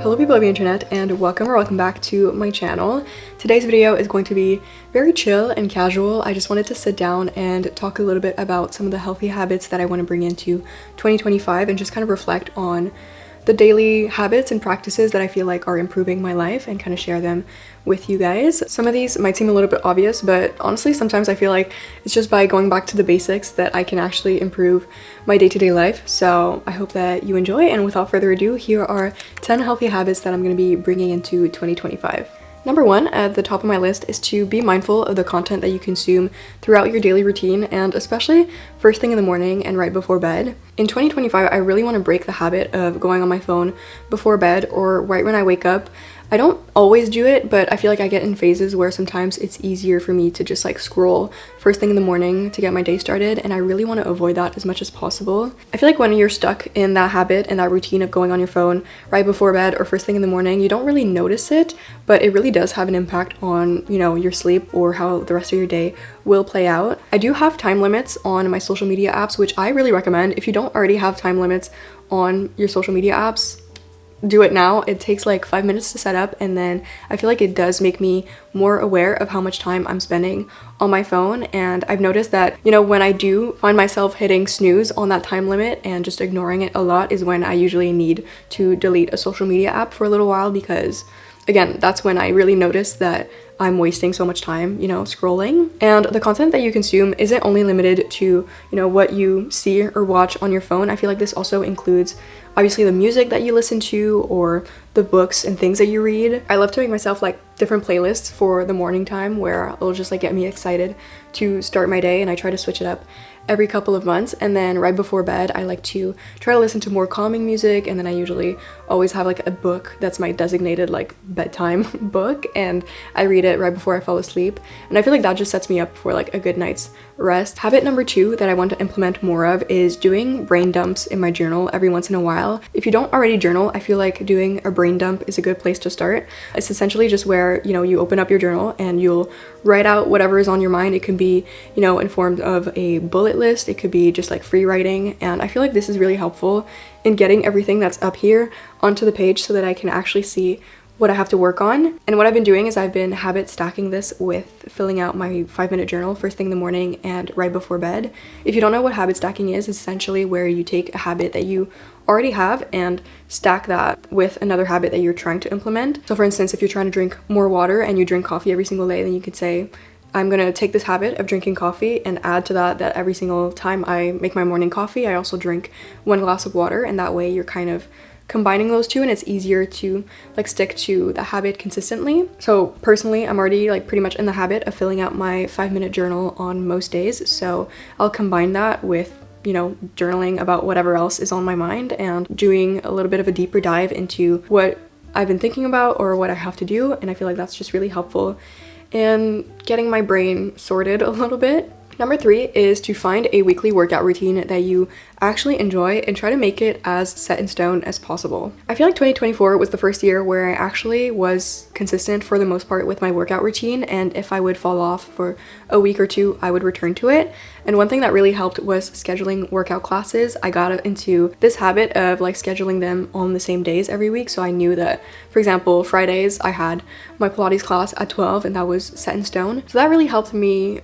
Hello people of the internet, and welcome back to my channel. Today's video is going to be very chill and casual. I just wanted to sit down and talk a little bit about some of the healthy habits that I want to bring into 2025 and just kind of reflect on the daily habits and practices that I feel like are improving my life and kind of share them with you guys. Some of these might seem a little bit obvious, but honestly sometimes I feel like it's just by going back to the basics that I can actually improve my day-to-day life. So I hope that you enjoy, and without further ado, here are 10 healthy habits that I'm going to be bringing into 2025. Number 1 at the top of my list is to be mindful of the content that you consume throughout your daily routine, and especially first thing in the morning and right before bed. In 2025, I really want to break the habit of going on my phone before bed or right when I wake up. I don't always do it, but I feel like I get in phases where sometimes it's easier for me to just like scroll first thing in the morning to get my day started, and I really want to avoid that as much as possible. I feel like when you're stuck in that habit and that routine of going on your phone right before bed or first thing in the morning, you don't really notice it, but it really does have an impact on, your sleep or how the rest of your day will play out. I do have time limits on my social media apps, which I really recommend. If you don't already have time limits on your social media apps, do it now. It takes like 5 minutes to set up, and then I feel like it does make me more aware of how much time I'm spending on my phone. And I've noticed that, when I do find myself hitting snooze on that time limit and just ignoring it a lot is when I usually need to delete a social media app for a little while, because again, that's when I really notice that I'm wasting so much time, scrolling. And the content that you consume isn't only limited to, what you see or watch on your phone. I feel like this also includes obviously the music that you listen to or the books and things that you read. I love to make myself like different playlists for the morning time where it'll just like get me excited to start my day, and I try to switch it up every couple of months. And then right before bed, I like to try to listen to more calming music, and then I usually always have like a book that's my designated like bedtime book, and I read it right before I fall asleep. And I feel like that just sets me up for like a good night's rest. Habit number 2 that I want to implement more of is doing brain dumps in my journal every once in a while. If you don't already journal, I feel like doing a brain dump is a good place to start. It's essentially just where, you open up your journal and you'll write out whatever is on your mind. It can be, in form of a bullet list. It could be just like free writing. And I feel like this is really helpful in getting everything that's up here onto the page so that I can actually see what I have to work on. And what I've been doing is I've been habit stacking this with filling out my 5-minute journal first thing in the morning and right before bed. If you don't know what habit stacking is, it's essentially where you take a habit that you already have and stack that with another habit that you're trying to implement. So for instance, if you're trying to drink more water and you drink coffee every single day, then you could say, I'm gonna take this habit of drinking coffee and add to that every single time I make my morning coffee, I also drink 1 glass of water. And that way you're kind of combining those two, and it's easier to like stick to the habit consistently. So personally, I'm already like pretty much in the habit of filling out my 5-minute journal on most days. So I'll combine that with journaling about whatever else is on my mind and doing a little bit of a deeper dive into what I've been thinking about or what I have to do. And I feel like that's just really helpful in getting my brain sorted a little bit. Number 3 is to find a weekly workout routine that you actually enjoy and try to make it as set in stone as possible. I feel like 2024 was the first year where I actually was consistent for the most part with my workout routine, and if I would fall off for a week or two, I would return to it. And one thing that really helped was scheduling workout classes. I got into this habit of like scheduling them on the same days every week, so I knew that, for example, Fridays I had my Pilates class at 12 and that was set in stone. So that really helped me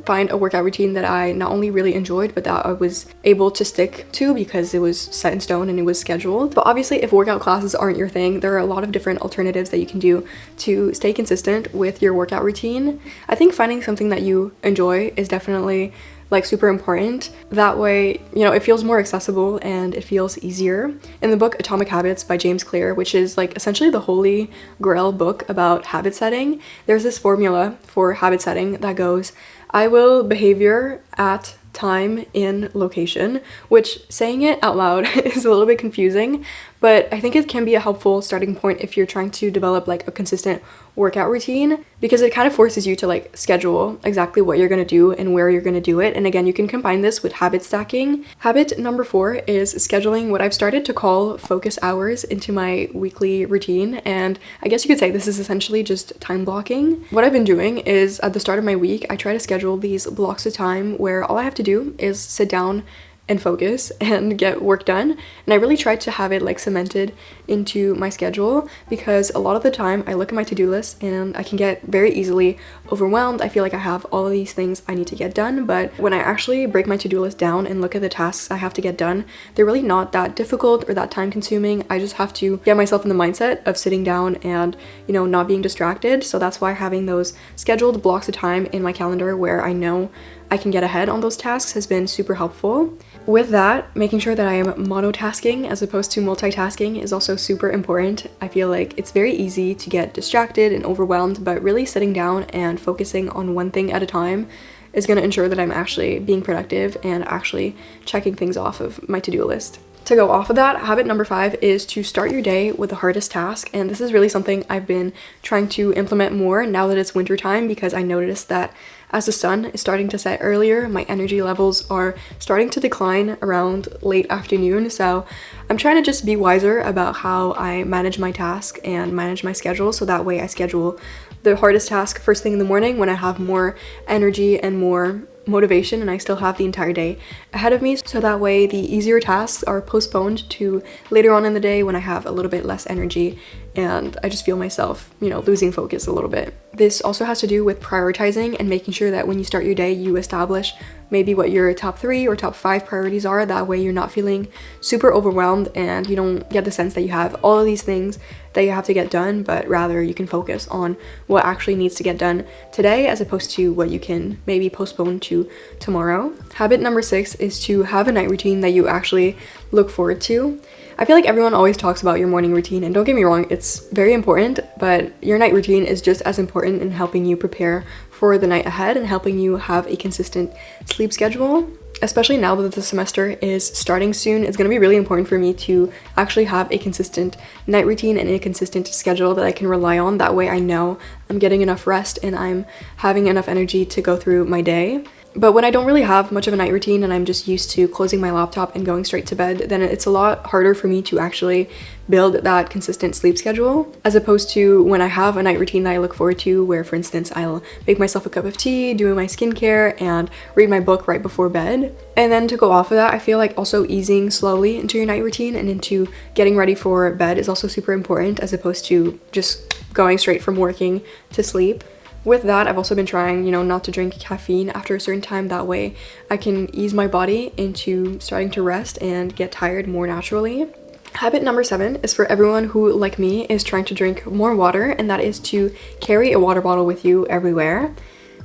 find a workout routine that I not only really enjoyed, but that I was able to stick to because it was set in stone and it was scheduled. But obviously, if workout classes aren't your thing, there are a lot of different alternatives that you can do to stay consistent with your workout routine. I think finding something that you enjoy is definitely like super important. That way, it feels more accessible and it feels easier. In the book Atomic Habits by James Clear, which is like essentially the holy grail book about habit setting, there's this formula for habit setting that goes, I will behavior at time in location, which saying it out loud is a little bit confusing, but I think it can be a helpful starting point if you're trying to develop like a consistent workout routine, because it kind of forces you to like schedule exactly what you're going to do and where you're going to do it. And again, you can combine this with habit stacking. Habit number 4 is scheduling what I've started to call focus hours into my weekly routine. And I guess you could say this is essentially just time blocking. What I've been doing is at the start of my week, I try to schedule these blocks of time where all I have to do is sit down and focus and get work done. And I really tried to have it like cemented into my schedule, because a lot of the time I look at my to-do list and I can get very easily overwhelmed. I feel like I have all of these things I need to get done, but when I actually break my to-do list down and look at the tasks I have to get done, they're really not that difficult or that time consuming. I just have to get myself in the mindset of sitting down and, you know, not being distracted. So that's why having those scheduled blocks of time in my calendar where I know I can get ahead on those tasks has been super helpful. With that, making sure that I am monotasking as opposed to multitasking is also super important. I feel like it's very easy to get distracted and overwhelmed, but really sitting down and focusing on one thing at a time is going to ensure that I'm actually being productive and actually checking things off of my to-do list. To go off of that, habit number 5 is to start your day with the hardest task. And this is really something I've been trying to implement more now that it's winter time, because I noticed that as the sun is starting to set earlier, my energy levels are starting to decline around late afternoon. So I'm trying to just be wiser about how I manage my task and manage my schedule, so that way I schedule the hardest task first thing in the morning when I have more energy and more motivation and I still have the entire day ahead of me, so that way the easier tasks are postponed to later on in the day when I have a little bit less energy and I just feel myself, you know, losing focus a little bit. This also has to do with prioritizing and making sure that when you start your day, you establish maybe what your top 3 or top 5 priorities are. That way you're not feeling super overwhelmed and you don't get the sense that you have all of these things that you have to get done, but rather you can focus on what actually needs to get done today as opposed to what you can maybe postpone to tomorrow. Habit number 6 is to have a night routine that you actually look forward to. I feel like everyone always talks about your morning routine, and don't get me wrong, it's very important, but your night routine is just as important in helping you prepare for the night ahead and helping you have a consistent sleep schedule. Especially now that the semester is starting soon, it's going to be really important for me to actually have a consistent night routine and a consistent schedule that I can rely on. That way I know I'm getting enough rest and I'm having enough energy to go through my day. But when I don't really have much of a night routine and I'm just used to closing my laptop and going straight to bed, then it's a lot harder for me to actually build that consistent sleep schedule, as opposed to when I have a night routine that I look forward to, where for instance I'll make myself a cup of tea, do my skincare, and read my book right before bed. And then to go off of that, I feel like also easing slowly into your night routine and into getting ready for bed is also super important, as opposed to just going straight from working to sleep. With that, I've also been trying, you know, not to drink caffeine after a certain time. That way I can ease my body into starting to rest and get tired more naturally. Habit number 7 is for everyone who, like me, is trying to drink more water, and that is to carry a water bottle with you everywhere.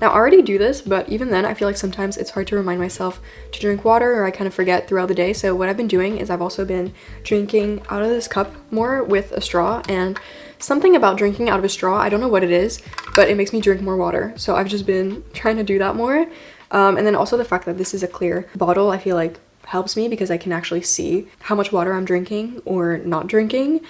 Now, I already do this, but even then, I feel like sometimes it's hard to remind myself to drink water, or I kind of forget throughout the day. So what I've been doing is I've also been drinking out of this cup more with a straw, and something about drinking out of a straw, I don't know what it is, but it makes me drink more water. So I've just been trying to do that more. And then also the fact that this is a clear bottle, I feel like helps me because I can actually see how much water I'm drinking or not drinking.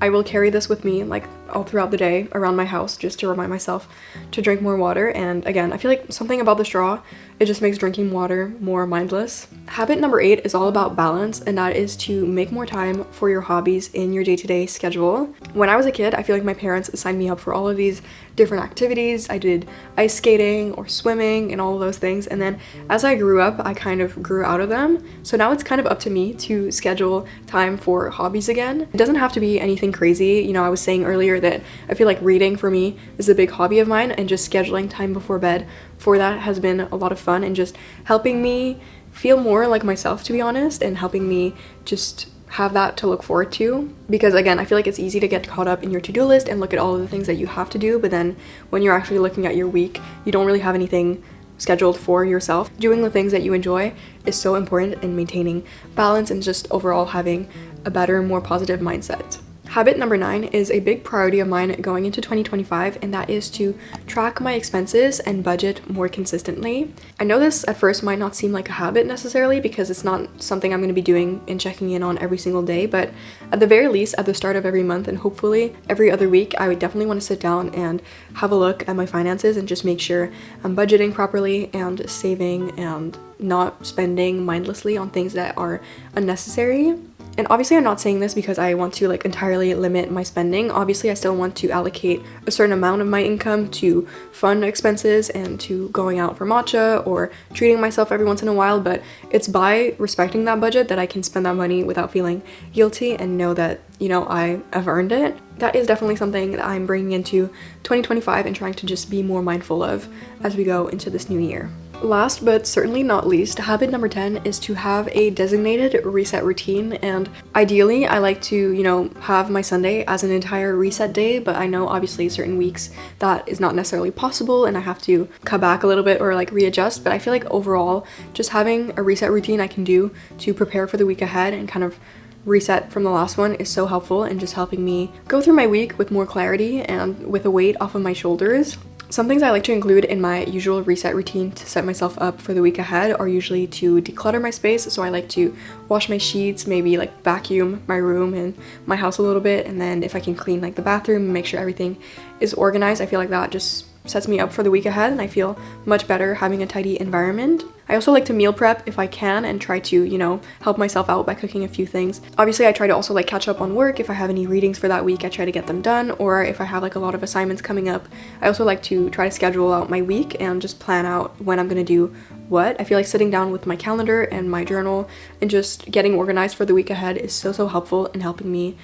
I will carry this with me like all throughout the day around my house just to remind myself to drink more water. And again, I feel like something about the straw, it just makes drinking water more mindless. Habit number 8 is all about balance, and that is to make more time for your hobbies in your day-to-day schedule. When I was a kid, I feel like my parents signed me up for all of these different activities. I did ice skating or swimming and all of those things, and then as I grew up, I kind of grew out of them. So now it's kind of up to me to schedule time for hobbies again. It doesn't have to be anything crazy. You know, I was saying earlier that I feel like reading for me is a big hobby of mine, and just scheduling time before bed for that has been a lot of fun and just helping me feel more like myself, to be honest, and helping me just have that to look forward to. Because again, I feel like it's easy to get caught up in your to-do list and look at all of the things that you have to do, but then when you're actually looking at your week, you don't really have anything scheduled for yourself. Doing the things that you enjoy is so important in maintaining balance and just overall having a better, more positive mindset. Habit number 9 is a big priority of mine going into 2025, and that is to track my expenses and budget more consistently. I know this at first might not seem like a habit necessarily because it's not something I'm going to be doing and checking in on every single day, but at the very least at the start of every month and hopefully every other week, I would definitely want to sit down and have a look at my finances and just make sure I'm budgeting properly and saving and not spending mindlessly on things that are unnecessary. And obviously I'm not saying this because I want to like entirely limit my spending. Obviously I still want to allocate a certain amount of my income to fun expenses and to going out for matcha or treating myself every once in a while, but it's by respecting that budget that I can spend that money without feeling guilty and know that, you know, I have earned it. That is definitely something that I'm bringing into 2025 and trying to just be more mindful of as we go into this new year. Last but certainly not least, habit number 10 is to have a designated reset routine, and ideally I like to, you know, have my Sunday as an entire reset day, but I know obviously certain weeks that is not necessarily possible and I have to cut back a little bit or like readjust, but I feel like overall just having a reset routine I can do to prepare for the week ahead and kind of reset from the last one is so helpful in just helping me go through my week with more clarity and with a weight off of my shoulders. Some things I like to include in my usual reset routine to set myself up for the week ahead are usually to declutter my space. So I like to wash my sheets, maybe like vacuum my room and my house a little bit, and then if I can clean like the bathroom and make sure everything is organized, I feel like that just sets me up for the week ahead and I feel much better having a tidy environment. I also like to meal prep if I can and try to, you know, help myself out by cooking a few things. Obviously, I try to also like catch up on work. If I have any readings for that week, I try to get them done, or if I have like a lot of assignments coming up, I also like to try to schedule out my week and just plan out when I'm gonna do what. I feel like sitting down with my calendar and my journal and just getting organized for the week ahead is so helpful in helping me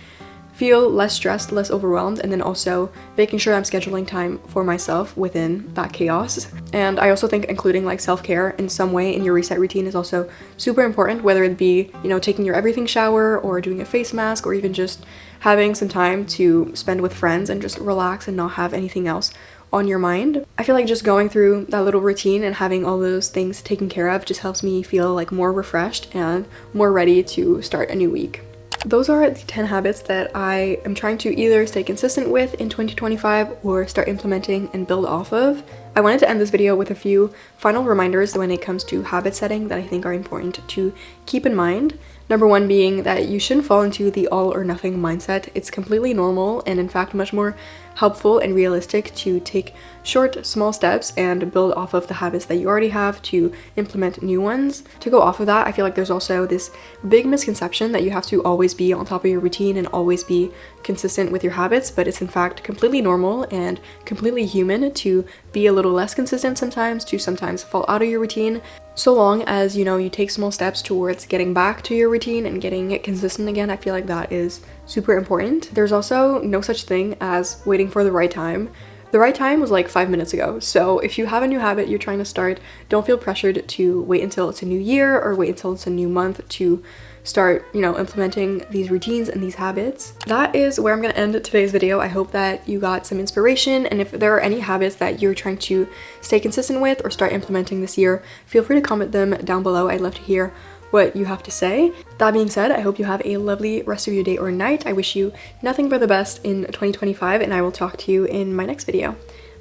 feel less stressed, less overwhelmed, and then also making sure I'm scheduling time for myself within that chaos. And I also think including like self-care in some way in your reset routine is also super important, whether it be, you know, taking your everything shower or doing a face mask or even just having some time to spend with friends and just relax and not have anything else on your mind. I feel like just going through that little routine and having all those things taken care of just helps me feel like more refreshed and more ready to start a new week. Those are the 10 habits that I am trying to either stay consistent with in 2025 or start implementing and build off of. I wanted to end this video with a few final reminders when it comes to habit setting that I think are important to keep in mind. Number one being that you shouldn't fall into the all or nothing mindset. It's completely normal and in fact much more helpful and realistic to take short, small steps and build off of the habits that you already have to implement new ones. To go off of that, I feel like there's also this big misconception that you have to always be on top of your routine and always be consistent with your habits, but it's in fact completely normal and completely human to be a little less consistent sometimes, to sometimes fall out of your routine. So long as, you know, you take small steps towards getting back to your routine and getting it consistent again, I feel like that is super important. There's also no such thing as waiting for the right time. The right time was like 5 minutes ago. So if you have a new habit you're trying to start, don't feel pressured to wait until it's a new year or wait until it's a new month to start, you know, implementing these routines and these habits. That is where I'm gonna end today's video. I hope that you got some inspiration, and if there are any habits that you're trying to stay consistent with or start implementing this year, feel free to comment them down below. I'd love to hear what you have to say. That being said, I hope you have a lovely rest of your day or night. I wish you nothing but the best in 2025, and I will talk to you in my next video.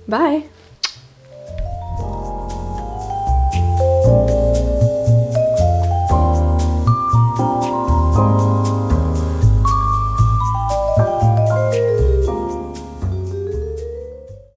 Bye!